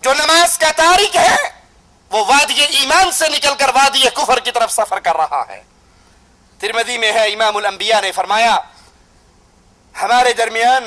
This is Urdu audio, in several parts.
جو نماز کا تارک ہے وہ وادی ایمان سے نکل کر وادی کفر کی طرف سفر کر رہا ہے۔ ترمذی میں ہے، امام الانبیاء نے فرمایا ہمارے درمیان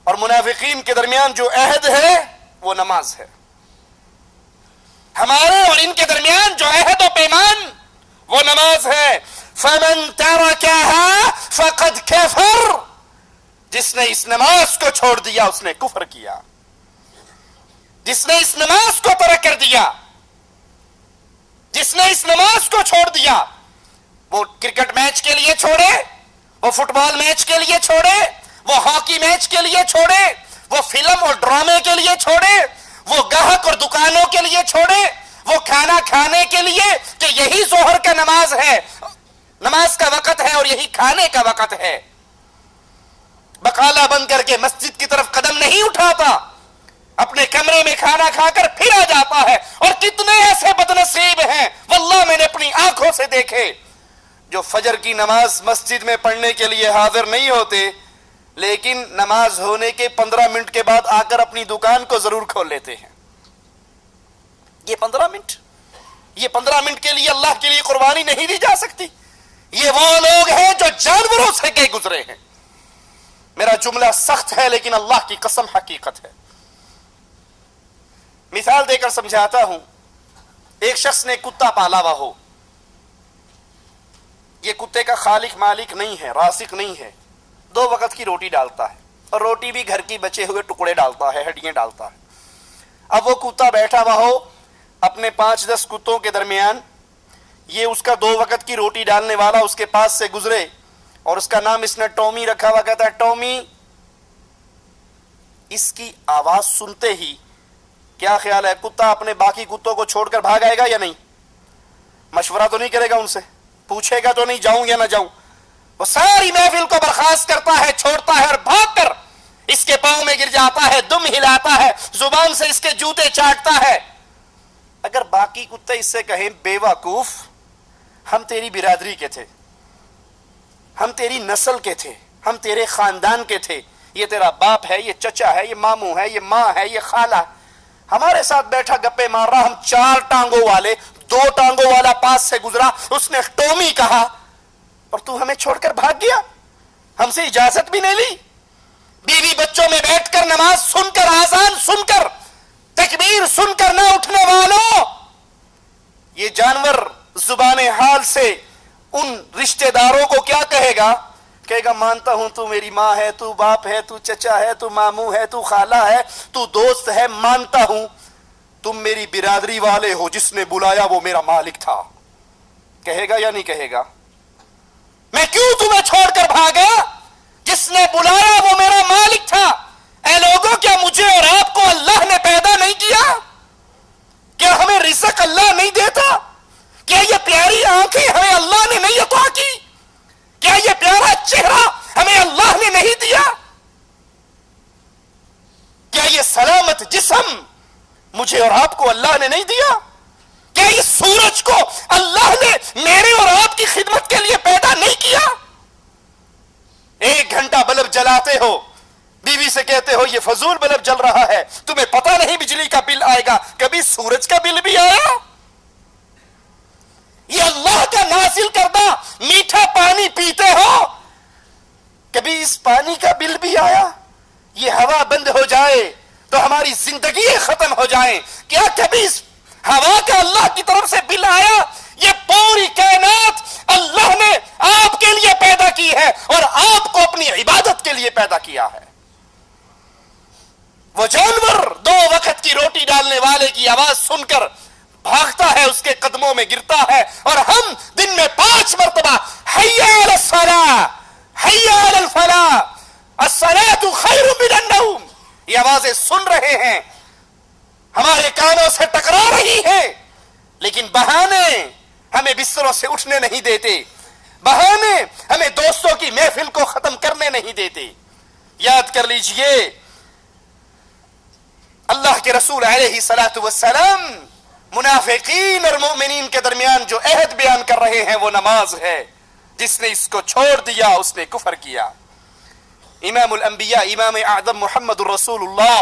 اور منافقین کے درمیان جو عہد ہے وہ نماز ہے، ہمارے اور ان کے درمیان جو عہد و پیمان وہ نماز ہے۔ فمن ترکها فقد کفر، جس نے اس نماز کو چھوڑ دیا اس نے کفر کیا، جس نے اس نماز کو ترک کر دیا، جس نے اس نماز کو چھوڑ دیا، وہ کرکٹ میچ کے لیے چھوڑے، وہ فٹ بال میچ کے لیے چھوڑے، وہ ہاکی میچ کے لیے چھوڑے، وہ فلم اور ڈرامے کے لیے چھوڑے، وہ گاہک اور دکانوں کے لیے چھوڑے، وہ کھانا کھانے کے لیے کہ یہی ظہر کا نماز ہے، نماز کا وقت ہے اور یہی کھانے کا وقت ہے، بقالہ بند کر کے مسجد کی طرف قدم نہیں اٹھاتا، اپنے کمرے میں کھانا کھا کر پھر آ جاتا ہے۔ اور کتنے ایسے بدنصیب ہیں واللہ میں نے اپنی آنکھوں سے دیکھے جو فجر کی نماز مسجد میں پڑھنے کے لیے حاضر نہیں ہوتے، لیکن نماز ہونے کے 15 منٹ کے بعد آ کر اپنی دکان کو ضرور کھول لیتے ہیں۔ یہ 15 منٹ کے لیے اللہ کے لیے قربانی نہیں دی جا سکتی۔ یہ وہ لوگ ہیں جو جانوروں سے گئے گزرے ہیں۔ میرا جملہ سخت ہے لیکن اللہ کی قسم حقیقت ہے۔ مثال دے کر سمجھاتا ہوں، ایک شخص نے کتا پالا ہوا ہو، یہ کتے کا خالق مالک نہیں ہے، رازق نہیں ہے، 2 وقت کی روٹی ڈالتا ہے اور روٹی بھی گھر کی بچے ہوئے ٹکڑے ڈالتا ہے، ہڈیاں ڈالتا ہے۔ اب وہ کتا بیٹھا ہوا ہو اپنے 5-10 کتوں کے درمیان، یہ اس کا 2 وقت کی روٹی ڈالنے والا اس کے پاس سے گزرے اور اس کا نام اس نے ٹومی رکھا ہوا، کہتا ہے ٹومی، اس کی آواز سنتے ہی کیا خیال ہے کتا اپنے باقی کتوں کو چھوڑ کر بھاگ آئے گا یا نہیں؟ مشورہ تو نہیں کرے گا ان سے، پوچھے گا تو نہیں جاؤں یا نہ جاؤں؟ وہ ساری محفل کو برخاست کرتا ہے، چھوڑتا ہے اور بھاگ کر اس کے پاؤں میں گر جاتا ہے، دم ہلاتا ہے، زبان سے اس کے جوتے چاٹتا ہے۔ اگر باقی کتے اس سے کہیں بے وقوف، ہم تیری برادری کے تھے، ہم تیری نسل کے تھے، ہم تیرے خاندان کے تھے، یہ تیرا باپ ہے، یہ چچا ہے، یہ ماموں ہے، یہ ماں ہے، یہ خالہ، ہمارے ساتھ بیٹھا گپے مار رہا، ہم 4 ٹانگوں والے، 2 ٹانگوں والا پاس سے گزرا، اس نے ٹومی کہا اور تو ہمیں چھوڑ کر بھاگ گیا، ہم سے اجازت بھی نہیں لی۔ بیوی بچوں میں بیٹھ کر نماز سن کر، آذان سن کر، تکبیر سن کر نہ اٹھنے والوں، یہ جانور زبان حال سے ان رشتہ داروں کو کیا کہے گا؟ کہے گا مانتا ہوں تو میری ماں ہے، تو باپ ہے، تو چچا ہے، تو ماموں ہے، تو خالہ ہے، تو دوست ہے، مانتا ہوں تم میری برادری والے ہو، جس نے بلایا وہ میرا مالک تھا۔ کہے گا یا نہیں کہے گا؟ میں کیوں تمہیں چھوڑ کر بھاگا؟ جس نے بلایا وہ میرا مالک تھا۔ اے لوگوں، کیا مجھے اور آپ کو اللہ نے پیدا نہیں کیا؟ کیا ہمیں رزق اللہ نہیں دیتا؟ کیا یہ پیاری آنکھیں ہمیں اللہ نے نہیں عطا کی؟ کیا یہ پیارا چہرہ ہمیں اللہ نے نہیں دیا؟ کیا یہ سلامت جسم مجھے اور آپ کو اللہ نے نہیں دیا؟ کیا اس سورج کو اللہ نے میرے اور آپ کی خدمت کے لیے پیدا نہیں کیا؟ 1 گھنٹہ بلب جلاتے ہو، بیوی سے کہتے ہو یہ فضول بلب جل رہا ہے، تمہیں پتہ نہیں بجلی کا بل آئے گا، کبھی سورج کا بل بھی آیا؟ یہ اللہ کا نازل کردہ میٹھا پانی پیتے ہو، کبھی اس پانی کا بل بھی آیا؟ یہ ہوا بند ہو جائے تو ہماری زندگی ختم ہو جائے، کیا کبھی اس ہوا کا اللہ کی طرف سے بل آیا؟ یہ پوری کائنات اللہ نے آپ کے لیے پیدا کی ہے اور آپ کو اپنی عبادت کے لیے پیدا کیا ہے۔ وہ جانور 2 وقت کی روٹی ڈالنے والے کی آواز سن کر بھاگتا ہے، اس کے قدموں میں گرتا ہے، اور ہم دن میں 5 مرتبہ حی علی الصلاۃ، حی علی الفلاح، الصلاۃ خیر من النوم، یہ آوازیں سن رہے ہیں، ہمارے کانوں سے ٹکرا رہی ہیں، لیکن بہانے ہمیں بستروں سے اٹھنے نہیں دیتے، بہانے ہمیں دوستوں کی محفل کو ختم کرنے نہیں دیتے۔ یاد کر لیجئے اللہ کے رسول علیہ الصلوۃ والسلام منافقین اور مومنین کے درمیان جو عہد بیان کر رہے ہیں وہ نماز ہے، جس نے اس کو چھوڑ دیا اس نے کفر کیا۔ امام الانبیاء، امام اعظم محمد الرسول اللہ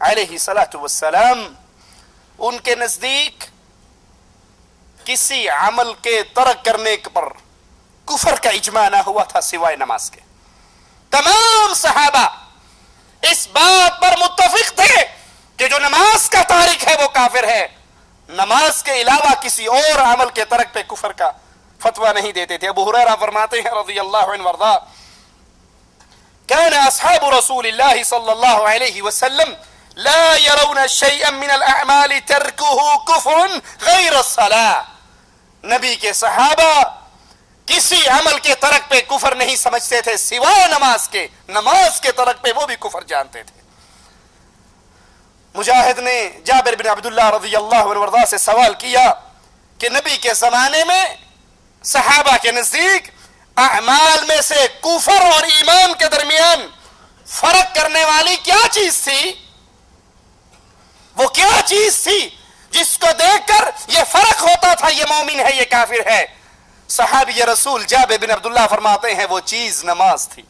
علیہ الصلوۃ والسلام ان کے نزدیک کسی عمل کے ترک کرنے پر کفر کا اجماع نہ ہوا تھا سوائے نماز کے. تمام صحابہ اس بات پر متفق تھے کہ جو نماز کا تارک ہے وہ کافر ہے. نماز کے علاوہ کسی اور عمل کے ترک پہ کفر کا فتویٰ نہیں دیتے تھے. ابو ہریرہ فرماتے ہیں رضی اللہ عنہ وارضاہ كان اصحاب رسول الله صلى الله عليه وسلم لا يرون شيئا من الاعمال تركه كفر غير الصلاة. نبی کے صحابہ کسی عمل کے ترک پہ کفر نہیں سمجھتے تھے سوائے نماز کے. نماز کے ترک پہ وہ بھی کفر جانتے تھے. مجاہد نے جابر بن عبداللہ رضی اللہ عنہ وارضاہ سے سوال کیا کہ نبی کے زمانے میں صحابہ کے نزدیک اعمال میں سے کفر اور ایمان کے درمیان فرق کرنے والی کیا چیز تھی؟ وہ کیا چیز تھی جس کو دیکھ کر یہ فرق ہوتا تھا یہ مومن ہے یہ کافر ہے؟ صحابی رسول جابر بن عبداللہ فرماتے ہیں وہ چیز نماز تھی.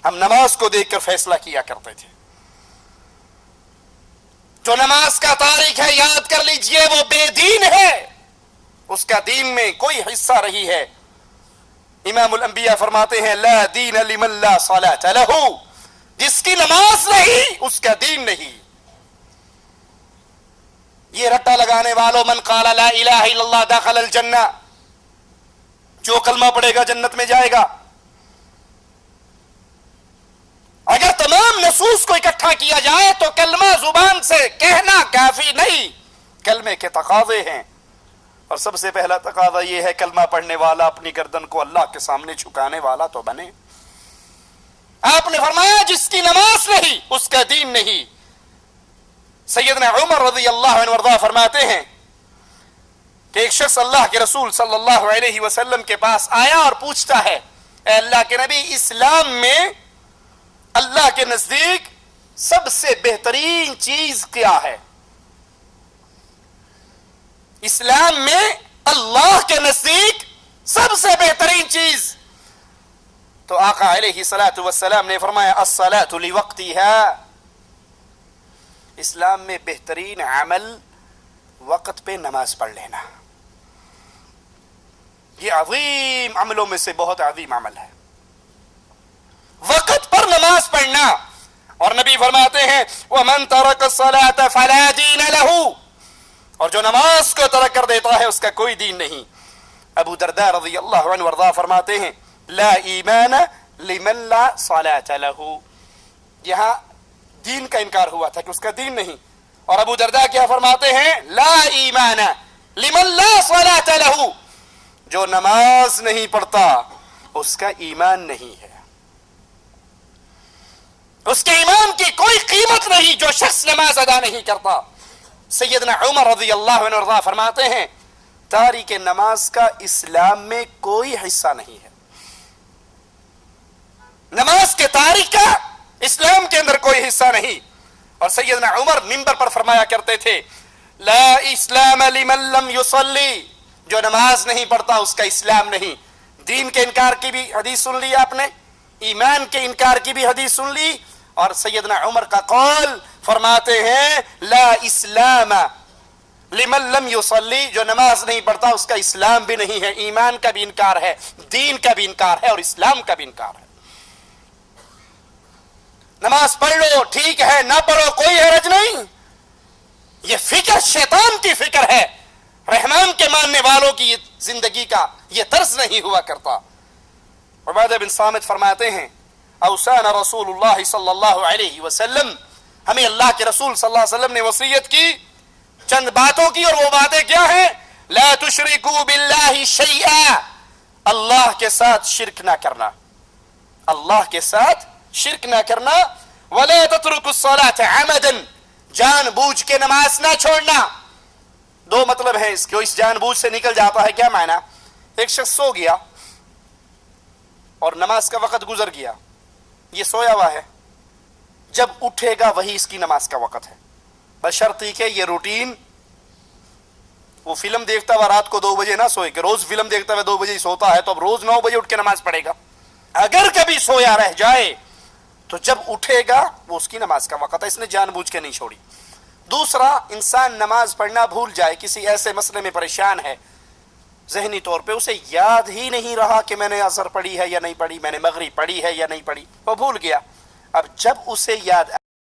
ہم نماز کو دیکھ کر فیصلہ کیا کرتے تھے. جو نماز کا تارک ہے یاد کر لیجئے وہ بے دین ہے, اس کا دین میں کوئی حصہ نہیں ہے. امام الانبیاء فرماتے ہیں لا دین لمن لا صلاۃ لہ, جس کی نماز نہیں اس کا دین نہیں. یہ رٹا لگانے والوں من قال لا الہ الا اللہ دخل الجنہ, جو کلمہ پڑھے گا جنت میں جائے گا. اگر تمام نصوص کو اکٹھا کیا جائے تو کلمہ زبان سے کہنا کافی نہیں, کلمے کے تقاضے ہیں. اور سب سے پہلا تقاضا یہ ہے کلمہ پڑھنے والا اپنی گردن کو اللہ کے سامنے جھکانے والا تو بنے. آپ نے فرمایا جس کی نماز نہیں اس کا دین نہیں. سیدنا عمر رضی اللہ عنہ وارضاہ فرماتے ہیں کہ ایک شخص اللہ کے رسول صلی اللہ علیہ وسلم کے پاس آیا اور پوچھتا ہے اے اللہ کے نبی اسلام میں اللہ کے نزدیک سب سے بہترین چیز کیا ہے؟ اسلام میں اللہ کے نزدیک سب سے بہترین چیز. تو آقا علیہ الصلوۃ والسلام نے فرمایا الصلاۃ لوقتها, اسلام میں بہترین عمل وقت پہ نماز پڑھ لینا. یہ عظیم عملوں میں سے بہت عظیم عمل ہے, وقت پر نماز پڑھنا. اور نبی فرماتے ہیں وَمَن تَرَكَ الصَّلَاةَ فَلَا دِينَ لَهُ, اور جو نماز کو ترک کر دیتا ہے اس کا کوئی دین نہیں. ابو درداء رضی اللہ عنہ وارضاہ فرماتے ہیں لا ایمان لمن لا صلاة له, یہاں دین کا انکار ہوا تھا کہ اس کا دین نہیں. اور ابو درداء کیا فرماتے ہیں لا ایمان لمن لا صلاة له, جو نماز نہیں پڑھتا اس کا ایمان نہیں ہے, اس کے ایمان کی کوئی قیمت نہیں جو شخص نماز ادا نہیں کرتا. سیدنا عمر رضی اللہ عنہ وارضاہ فرماتے ہیں تاریک نماز کا اسلام میں کوئی حصہ نہیں ہے. نماز کے تاریک کا اسلام کے اندر کوئی حصہ نہیں. اور سیدنا عمر منبر پر فرمایا کرتے تھے لا اسلام لمن لم يصلي, جو نماز نہیں پڑھتا اس کا اسلام نہیں. دین کے انکار کی بھی حدیث سن لی آپ نے, ایمان کے انکار کی بھی حدیث سن لی. اور سیدنا عمر کا قول فرماتے ہیں لا اسلام لمن لم يصلي, جو نماز نہیں پڑھتا اس کا اسلام بھی نہیں ہے, ایمان کا بھی انکار ہے, دین کا بھی انکار ہے اور اسلام کا بھی انکار ہے. نماز پڑھ لو ٹھیک ہے, نہ پڑھو کوئی حرج نہیں. یہ فکر شیطان کی فکر ہے, رحمان کے ماننے والوں کی زندگی کا یہ طرز نہیں ہوا کرتا. عبادہ بن صامت فرماتے ہیں اوصانا رسول اللہ صلی اللہ علیہ وسلم, ہمیں اللہ کے رسول صلی اللہ علیہ وسلم نے وصیت کی چند باتوں کی, اور وہ باتیں کیا ہیں لا تشرکوا باللہ شیئا, اللہ کے ساتھ شرک نہ کرنا, اللہ کے ساتھ شرک نہ کرنا. ولا تترکوا الصلاة عمدا, جان بوجھ کے نماز نہ چھوڑنا. دو مطلب ہے اس کے, اس جان بوجھ سے نکل جاتا ہے. کیا معنی؟ ایک شخص سو گیا اور نماز کا وقت گزر گیا, یہ سویا ہوا ہے, جب اٹھے گا وہی اس کی نماز کا وقت ہے, بشرطی کہ یہ روٹین, وہ فلم دیکھتا ہوا رات کو 2 بجے نہ سوئے, کہ روز فلم دیکھتا ہوا 2 بجے ہی سوتا ہے تو اب روز 9 بجے اٹھ کے نماز پڑھے گا. اگر کبھی سویا رہ جائے تو جب اٹھے گا وہ اس کی نماز کا وقت ہے، اس نے جان بوجھ کے نہیں چھوڑی۔ دوسرا، انسان نماز پڑھنا بھول جائے، کسی ایسے مسئلے میں پریشان ہے، ذہنی طور پہ اسے یاد ہی نہیں رہا کہ میں نے عصر پڑھی ہے یا نہیں پڑھی، میں نے مغرب پڑھی ہے یا نہیں پڑھی، وہ بھول گیا۔ اب جب اسے یاد